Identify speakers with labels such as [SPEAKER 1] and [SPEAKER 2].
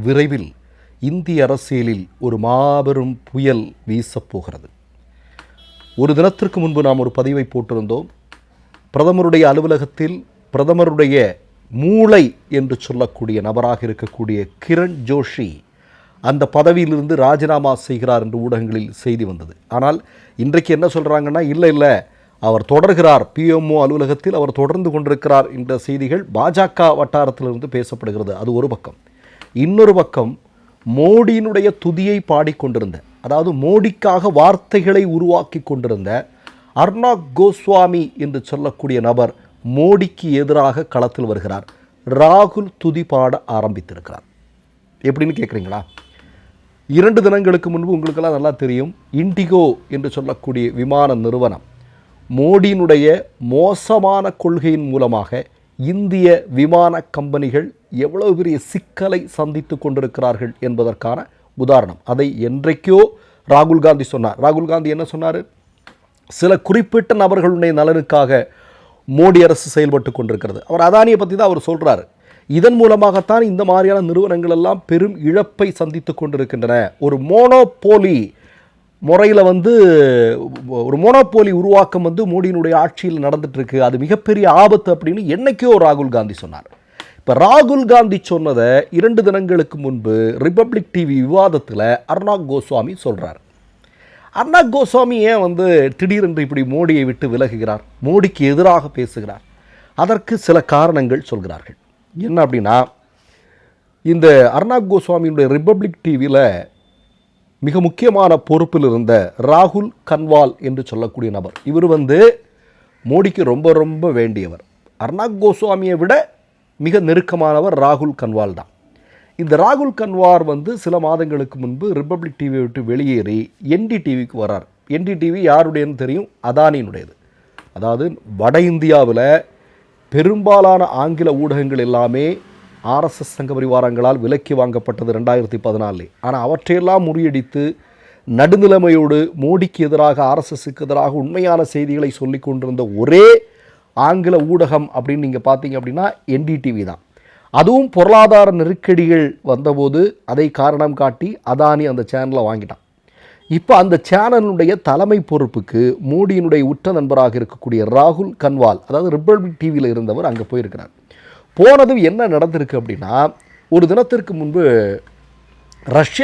[SPEAKER 1] விரைவில் இந்திய அரசியலில் ஒரு மாபெரும் புயல் வீசப்போகிறது. ஒரு தினத்திற்கு முன்பு நாம் ஒரு பதிவை போட்டிருந்தோம். பிரதமருடைய அலுவலகத்தில் பிரதமருடைய மூளை என்று சொல்லக்கூடிய நபராக இருக்கக்கூடிய கிரண் ஜோஷி அந்த பதவியிலிருந்து ராஜினாமா செய்கிறார் என்று ஊடகங்களில் செய்தி வந்தது. ஆனால் இன்றைக்கு என்ன சொல்கிறாங்கன்னா, இல்லை அவர் தொடர்கிறார், பிஎம்ஓ அலுவலகத்தில் அவர் தொடர்ந்து கொண்டிருக்கிறார் என்ற செய்திகள் பாஜக வட்டாரத்திலிருந்து பேசப்படுகிறது. அது ஒரு பக்கம். இன்னொரு பக்கம் மோடியினுடைய துதியை பாடிக்கொண்டிருந்த, அதாவது மோடிக்காக வார்த்தைகளை உருவாக்கி கொண்டிருந்த அர்னாப் கோஸ்வாமி என்று சொல்லக்கூடிய நபர் மோடிக்கு எதிராக களத்தில் வருகிறார். ராகுல் துதி பாட ஆரம்பித்திருக்கிறார். எப்படின்னு கேட்குறீங்களா? 2 தினங்களுக்கு முன்பு உங்களுக்கெல்லாம் நல்லா தெரியும், இண்டிகோ என்று சொல்லக்கூடிய விமான நிறுவனம் மோடியினுடைய மோசமான கொள்கையின் மூலமாக இந்திய விமான கம்பெனிகள் எவ்வளவு பெரிய சிக்கலை சந்தித்து கொண்டிருக்கிறார்கள் என்பதற்கான உதாரணம். அதை என்றைக்கோ ராகுல் காந்தி சொன்னார். ராகுல் காந்தி என்ன சொன்னார்? சில குறிப்பிட்ட நபர்களுடைய நலனுக்காக மோடி அரசு செயல்பட்டு கொண்டிருக்கிறது. அவர் அதானியை பற்றி தான் அவர் சொல்கிறார். இதன் மூலமாகத்தான் இந்த மாதிரியான நிறுவனங்கள் எல்லாம் பெரும் இழப்பை சந்தித்து கொண்டிருக்கின்றன. ஒரு மோனோபோலி முறையில் ஒரு மோனோபோலி உருவாக்கம் மோடியினுடைய ஆட்சியில் நடந்துட்டு இருக்கு. அது மிகப்பெரிய ஆபத்து அப்படின்னு என்னைக்கோ ராகுல் காந்தி சொன்னார். இப்போ ராகுல் காந்தி சொன்னதை 2 தினங்களுக்கு முன்பு ரிபப்ளிக் டிவி விவாதத்தில் அர்னாப் கோஸ்வாமி சொல்கிறார். அர்னாப் கோஸ்வாமி ஏன் திடீரென்று இப்படி மோடியை விட்டு விலகுகிறார், மோடிக்கு எதிராக பேசுகிறார்? அதற்கு சில காரணங்கள் சொல்கிறார்கள். என்ன அப்படின்னா, இந்த அர்னாப் கோஸ்வாமியினுடைய ரிபப்ளிக் டிவியில் மிக முக்கியமான பொறுப்பில் இருந்த ராகுல் கன்வால் என்று சொல்லக்கூடிய நபர், இவர் மோடிக்கு ரொம்ப ரொம்ப வேண்டியவர். அர்னாப் கோஸ்வாமியை விட மிக நெருக்கமானவர் ராகுல் கன்வால் தான். இந்த ராகுல் கன்வார் சில மாதங்களுக்கு முன்பு ரிபப்ளிக் டிவியை விட்டு வெளியேறி என்டிடிவிக்கு வரார். என்டிடிவி யாருடையன்னு தெரியும்? அதானியினுடையது. அதாவது வட இந்தியாவில் பெரும்பாலான ஆங்கில ஊடகங்கள் எல்லாமே ஆர்எஸ்எஸ் சங்க பரிவாரங்களால் விலக்கி வாங்கப்பட்டது 2014. ஆனால் அவற்றையெல்லாம் முறியடித்து நடுநிலைமையோடு மோடிக்கு எதிராக, ஆர்எஸ்எஸ்க்கு எதிராக உண்மையான செய்திகளை சொல்லி கொண்டிருந்த ஒரே ஆங்கில ஊடகம் அப்படின்னு நீங்கள் பார்த்தீங்க அப்படின்னா என்டிடிவி தான். அதுவும் பொருளாதார நெருக்கடிகள் வந்தபோது அதை காரணம் காட்டி அதானி அந்த சேனலை வாங்கிட்டான். இப்போ அந்த சேனலுடைய தலைமை பொறுப்புக்கு மோடியினுடைய உற்ற நண்பராக இருக்கக்கூடிய ராகுல் கன்வால், அதாவது ரிபப்ளிக் டிவியில் இருந்தவர், அங்கே போயிருக்கிறார். போனது என்ன நடந்திருக்கு அப்படின்னா, ஒரு தினத்திற்கு முன்பு ரஷ்யா